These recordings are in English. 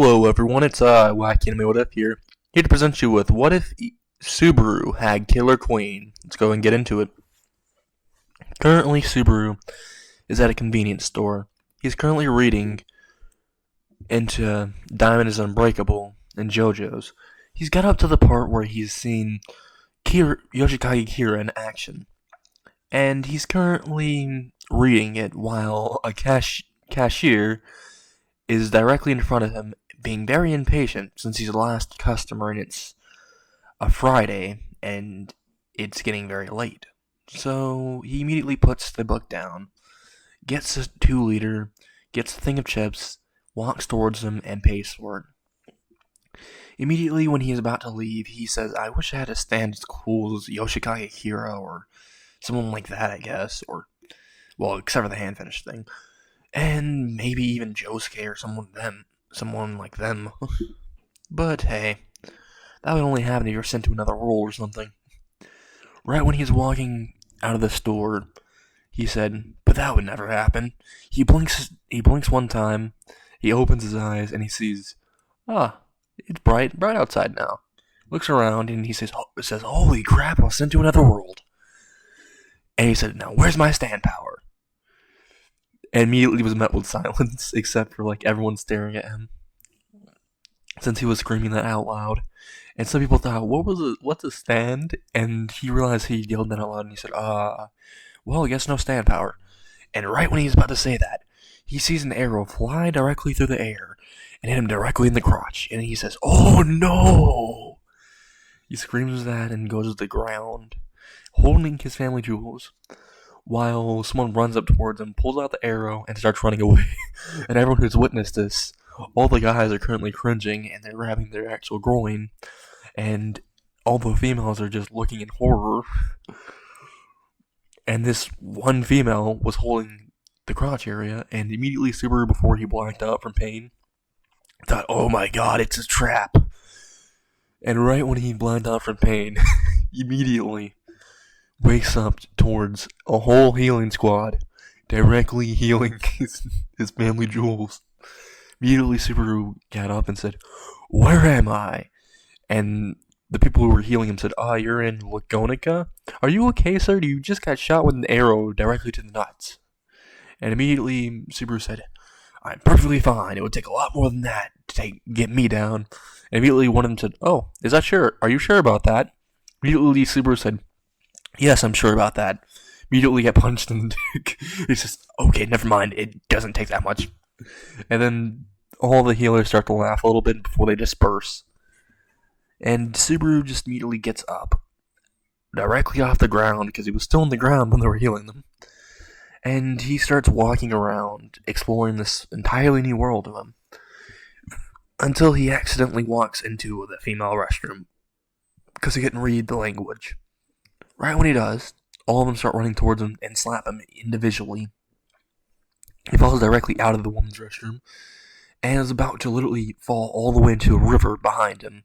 Hello everyone, it's Wacky Anime here to present you with What If Subaru Had Killer Queen. Let's go and get into it. Currently, Subaru is at a convenience store. He's currently reading into Diamond is Unbreakable and Jojo's. He's got up to the part where he's seen Yoshikage Kira in action. And he's currently reading it while a cashier is directly in front of him, being very impatient since he's the last customer and it's a Friday and it's getting very late. So he immediately puts the book down, gets a 2-liter, gets a thing of chips, walks towards him, and pays for it. Immediately when he is about to leave, he says, I wish I had a stand as cool as Yoshikage Kira or someone like that, I guess. Or, well, except for the hand finish thing. And maybe even Josuke or someone like them. But hey, that would only happen if you're sent to another world or something. Right when he's walking out of the store, he said, but that would never happen. He blinks one time, he opens his eyes, and he sees, it's bright outside now. Looks around, and he says, holy crap, I was sent to another world. And he said, now where's my stand power? And immediately was met with silence, except for everyone staring at him, since he was screaming that out loud. And some people thought, what's a stand? And he realized he yelled that out loud, and he said, well, I guess no stand power. And right when he's about to say that, he sees an arrow fly directly through the air and hit him directly in the crotch. And he says, oh no! He screams that and goes to the ground, holding his family jewels, while someone runs up towards him, pulls out the arrow, and starts running away. And everyone who's witnessed this, all the guys are currently cringing, and they're grabbing their actual groin, and all the females are just looking in horror. And this one female was holding the crotch area, and immediately Subaru, before he blacked out from pain, thought, oh my god, it's a trap. And right when he blacked out from pain, immediately wakes up towards a whole healing squad, directly healing his family jewels. Immediately Subaru got up and said, where am I? And the people who were healing him said, you're in Lagonica? Are you okay, sir? You just got shot with an arrow directly to the nuts. And immediately Subaru said, I'm perfectly fine. It would take a lot more than that to get me down. And immediately one of them said, are you sure about that? Immediately Subaru said, yes, I'm sure about that. Immediately get punched in the dick. He says, okay, never mind, it doesn't take that much. And then all the healers start to laugh a little bit before they disperse. And Subaru just immediately gets up, directly off the ground, because he was still on the ground when they were healing them. And he starts walking around, exploring this entirely new world to him, until he accidentally walks into the female restroom, because he couldn't read the language. Right when he does, all of them start running towards him and slap him individually. He falls directly out of the woman's restroom and is about to literally fall all the way into a river behind him,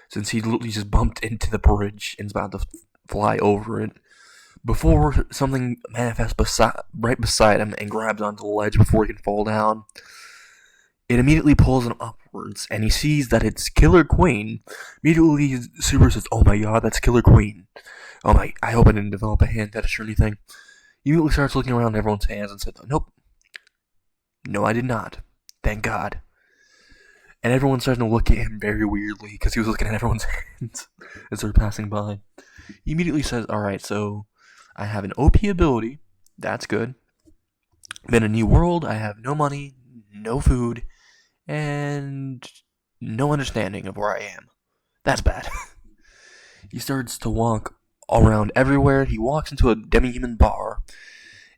since he literally just bumped into the bridge and is about to fly over it, before something manifests right beside him and grabs onto the ledge before he can fall down. It immediately pulls him upwards, and he sees that it's Killer Queen. Immediately, Subaru says, oh my god, that's Killer Queen. Oh my, I hope I didn't develop a hand fetish or anything. He immediately starts looking around at everyone's hands and said, nope. No, I did not. Thank God. And everyone's starting to look at him very weirdly, because he was looking at everyone's hands as they were passing by. He immediately says, alright, so I have an OP ability. That's good. I'm in a new world. I have no money, no food, and no understanding of where I am. That's bad. He starts to walk around everywhere. He walks into a demi-human bar,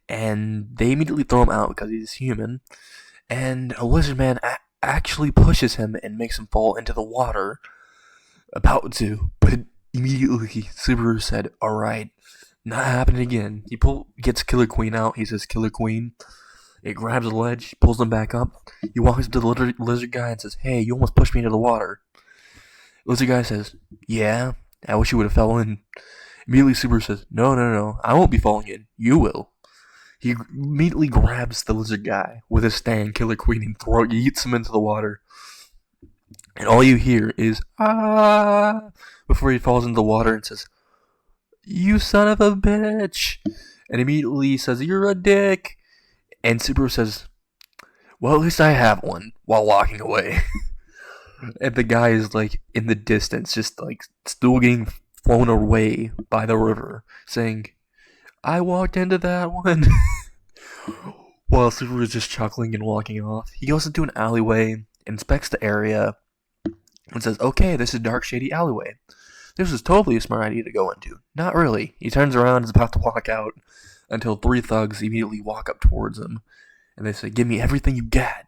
and they immediately throw him out because he's human, and a lizard man actually pushes him and makes him fall into the water, about to, but immediately Subaru said, alright, not happening again. He gets Killer Queen out. He says, Killer Queen. It grabs a ledge, pulls him back up. He walks up to the lizard guy and says, hey, you almost pushed me into the water. Lizard guy says, yeah, I wish you would have fell in. Immediately Subaru says, no, I won't be falling in. You will. He immediately grabs the lizard guy with his stand, Killer Queen, and yeets him into the water. And all you hear is, ah, before he falls into the water and says, you son of a bitch. And immediately says, you're a dick. And Subaru says, well, at least I have one, while walking away. And the guy is like in the distance, just like still getting flown away by the river, saying, I walked into that one. While Subaru is just chuckling and walking off, he goes into an alleyway, inspects the area, and says, okay, this is a dark, shady alleyway. This is totally a smart idea to go into. Not really. He turns around and is about to walk out until three thugs immediately walk up towards him. And they say, give me everything you got,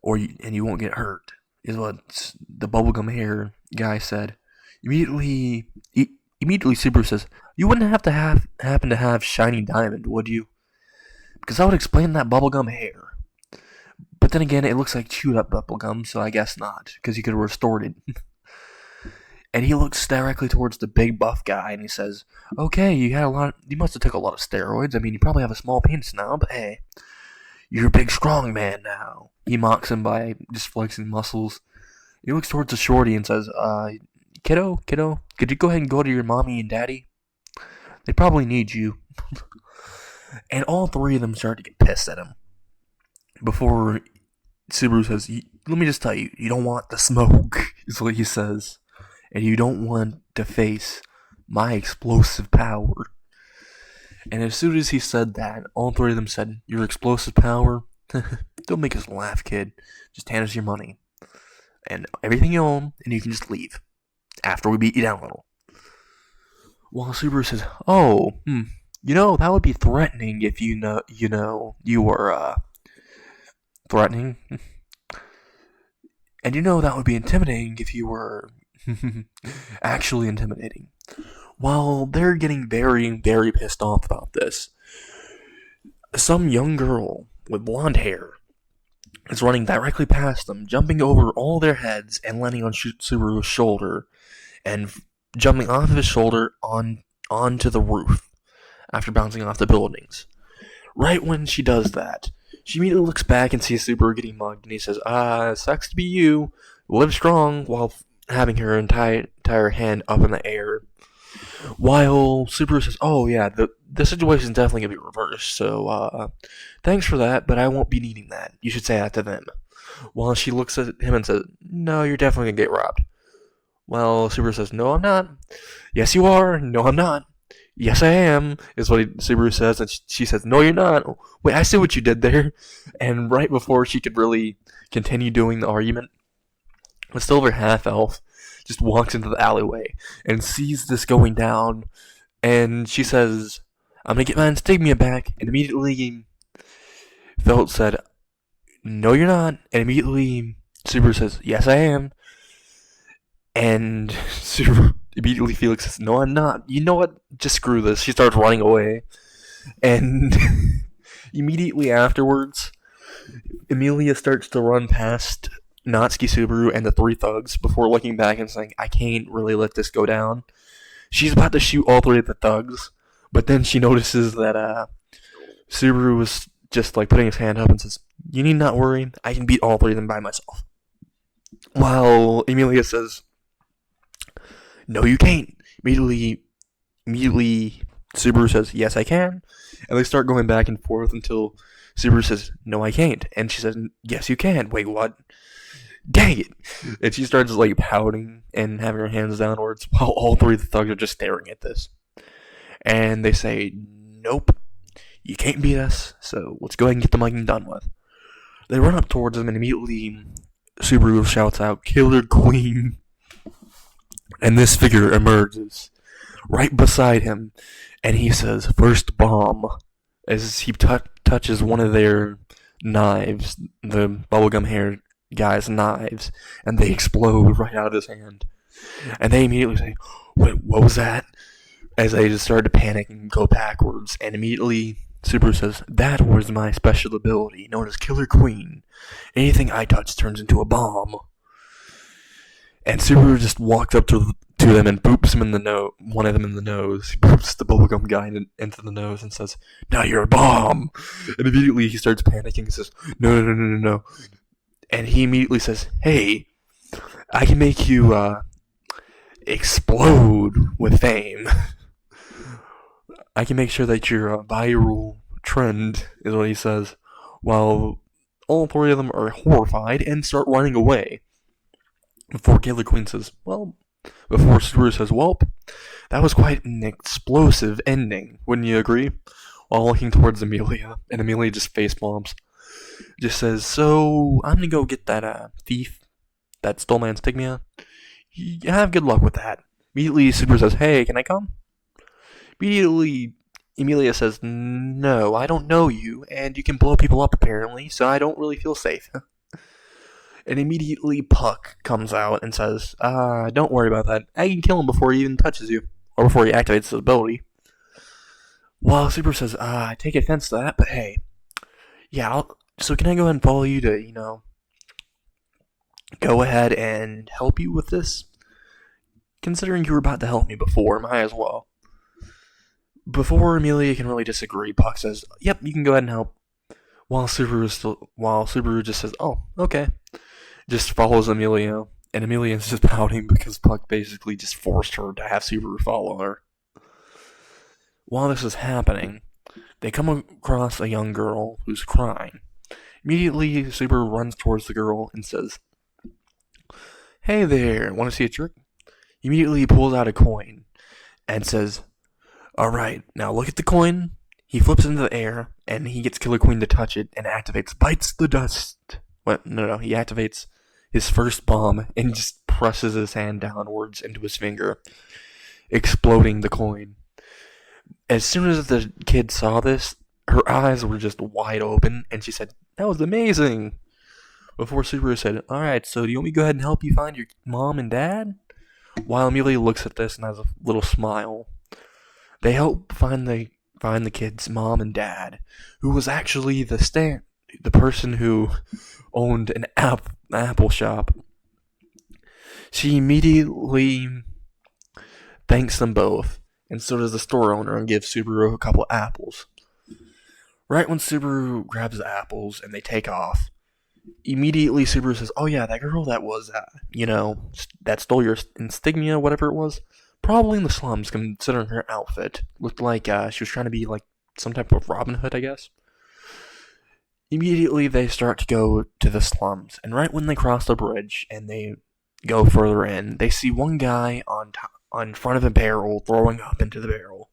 and you won't get hurt, is what the bubblegum hair guy said. Immediately Subaru says, you wouldn't have to happen to have shiny diamond, would you? Because I would explain that bubblegum hair. But then again, it looks like chewed up bubblegum, so I guess not, because you could have restored it. And he looks directly towards the big buff guy, and he says, okay, you must have took a lot of steroids. I mean, you probably have a small penis now, but hey, you're a big strong man now. He mocks him by just flexing muscles. He looks towards the shorty and says, kiddo, could you go ahead and go to your mommy and daddy? They probably need you. And all three of them start to get pissed at him. Before Subaru says, let me just tell you, you don't want the smoke, is what he says. And you don't want to face my explosive power. And as soon as he said that, all three of them said, your explosive power? Don't make us laugh, kid. Just hand us your money. And everything you own, and you can just leave. After we beat you down a little. While Subaru says, oh, that would be threatening if you were, threatening. And that would be intimidating if you were actually intimidating. While they're getting very, very pissed off about this, some young girl with blonde hair is running directly past them, jumping over all their heads and landing on Subaru's shoulder, and jumping off of his shoulder onto the roof after bouncing off the buildings. Right when she does that, she immediately looks back and sees Subaru getting mugged, and he says, sucks to be you. Live strong, while having her entire hand up in the air. While Subaru says, oh yeah, the situation is definitely going to be reversed, so thanks for that, but I won't be needing that. You should say that to them. While she looks at him and says, no, you're definitely going to get robbed. Well, Subaru says, no, I'm not. Yes, you are. No, I'm not. Yes, I am, is what Subaru says, and she says, no, you're not. Wait, I see what you did there. And right before she could really continue doing the argument, the silver half-elf just walks into the alleyway and sees this going down, and she says, I'm gonna get my insignia back, and immediately Felt said, no you're not, and immediately Subaru says, yes I am, and Subaru immediately Felix says, no I'm not, you know what, just screw this. She starts running away, and immediately afterwards, Emilia starts to run past Natsuki Subaru and the three thugs before looking back and saying, I can't really let this go down. She's about to shoot all three of the thugs, but then she notices that Subaru was just like putting his hand up and says, you need not worry, I can beat all three of them by myself. While Emilia says, no you can't. Immediately Subaru says, yes I can, and they start going back and forth until Subaru says, no I can't, and she says, yes you can. Wait, what? Dang it! And she starts like pouting and having her hands downwards while all three of the thugs are just staring at this. And they say, nope, you can't beat us, so let's go ahead and get the mugging done with. They run up towards him and immediately Subaru shouts out, Killer Queen. And this figure emerges right beside him, and he says, first bomb, as he touches one of their knives, the bubblegum hair guy's knives, and they explode right out of his hand. And they immediately say, wait, what was that? As they just start to panic and go backwards, and immediately Subaru says, that was my special ability, known as Killer Queen. Anything I touch turns into a bomb. And Subaru just walks up to them and boops him in the one of them in the nose. He boops the bubblegum guy into the nose and says, now you're a bomb! And immediately he starts panicking and says, no. And he immediately says, hey, I can make you explode with fame. I can make sure that you're a viral trend, is what he says, while all three of them are horrified and start running away. Before Killer Queen says, before Subaru says, that was quite an explosive ending, wouldn't you agree? While looking towards Emilia, and Emilia just face bombs. Just says, so, I'm gonna go get that thief that stole my insignia. Have good luck with that. Immediately, Subaru says, hey, can I come? Immediately, Emilia says, no, I don't know you, and you can blow people up apparently, so I don't really feel safe. And immediately Puck comes out and says, don't worry about that. I can kill him before he even touches you, or before he activates his ability. While Subaru says, I take offense to that, but hey, yeah, so can I go ahead and follow you to, go ahead and help you with this? Considering you were about to help me before, might as well. Before Emilia can really disagree, Puck says, yep, you can go ahead and help. While Subaru just says, oh, okay. Just follows Emilia, and Emilia is just pouting because Puck basically just forced her to have Subaru follow her. While this is happening, they come across a young girl who's crying. Immediately, Subaru runs towards the girl and says, hey there, want to see a trick? Immediately, he pulls out a coin and says, alright, now look at the coin. He flips into the air, and he gets Killer Queen to touch it, and activates Bites the Dust. No, he activates his first bomb, and just presses his hand downwards into his finger, exploding the coin. As soon as the kid saw this, her eyes were just wide open, and she said, that was amazing! Before Subaru said, alright, so do you want me to go ahead and help you find your mom and dad? While Emilia looks at this and has a little smile. They help find the kid's mom and dad, who was actually the person who owned an apple shop. She immediately thanks them both, and so does the store owner, and gives Subaru a couple of apples. Right when Subaru grabs the apples and they take off, immediately Subaru says, oh yeah, that girl that was, that stole your insignia, whatever it was, probably in the slums, considering her outfit. Looked like she was trying to be like some type of Robin Hood, I guess. Immediately they start to go to the slums, and right when they cross the bridge and they go further in, they see one guy on front of a barrel throwing up into the barrel.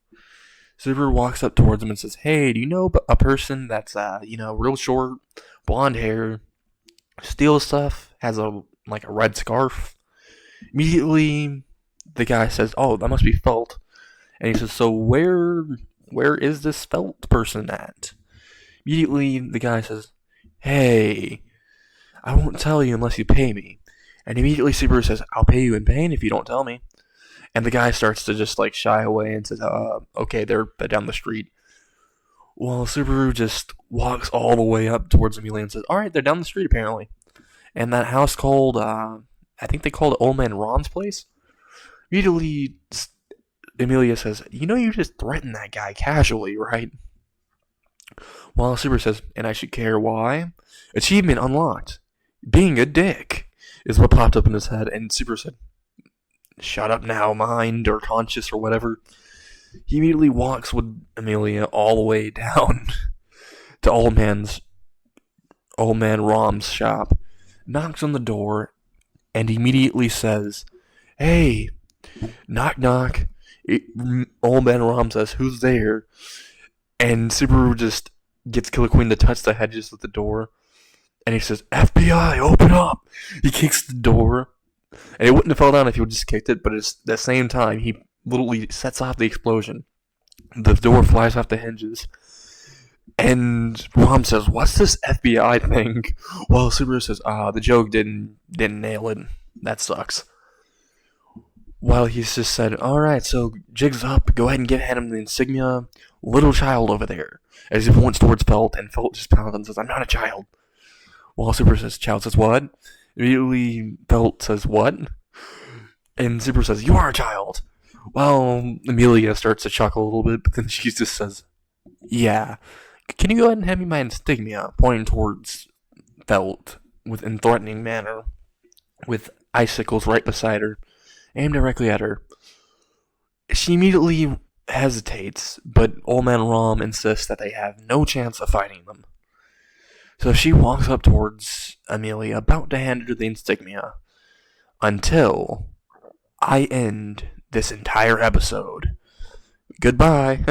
Subaru walks up towards him and says, hey, do you know a person that's, real short, blonde hair, steals stuff, has a red scarf? Immediately, the guy says, oh, that must be Felt. And he says, so where is this Felt person at? Immediately, the guy says, hey, I won't tell you unless you pay me. And immediately Subaru says, I'll pay you in pain if you don't tell me. And the guy starts to just shy away and says, okay, they're down the street. Well, Subaru just walks all the way up towards Emilia and says, alright, they're down the street apparently. And that house called, I think they called it Old Man Ron's place. Immediately, Emilia says, you just threatened that guy casually, right? While Subaru says, and I should care why? Achievement unlocked. Being a dick is what popped up in his head, and Subaru said, shut up now, mind, or conscious, or whatever. He immediately walks with Emilia all the way down to Old Man Rom's shop, knocks on the door, and immediately says, hey, knock knock. Old Man Rom says, who's there? And Subaru just gets Killer Queen to touch the hedges of the door, and he says, FBI, open up! He kicks the door, and it wouldn't have fell down if he would just kicked it, but at the same time, he literally sets off the explosion. The door flies off the hinges, and Rom says, what's this FBI thing? Well, Subaru says, the joke didn't nail it. That sucks. Well, he's just said, alright, so jig's up, go ahead and hand him the insignia, little child over there. As he points towards Felt, and Felt just pounds and says, I'm not a child. While Subaru says, child says, what? Immediately, Felt says, what? And Subaru says, you are a child. Well, Emilia starts to chuckle a little bit, but then she just says, yeah. Can you go ahead and hand me my insignia? Pointing towards Felt in threatening manner. With icicles right beside her, aimed directly at her. She immediately hesitates, but Old Man Rom insists that they have no chance of finding them. So she walks up towards Emilia, about to hand her the insignia, until I end this entire episode. Goodbye.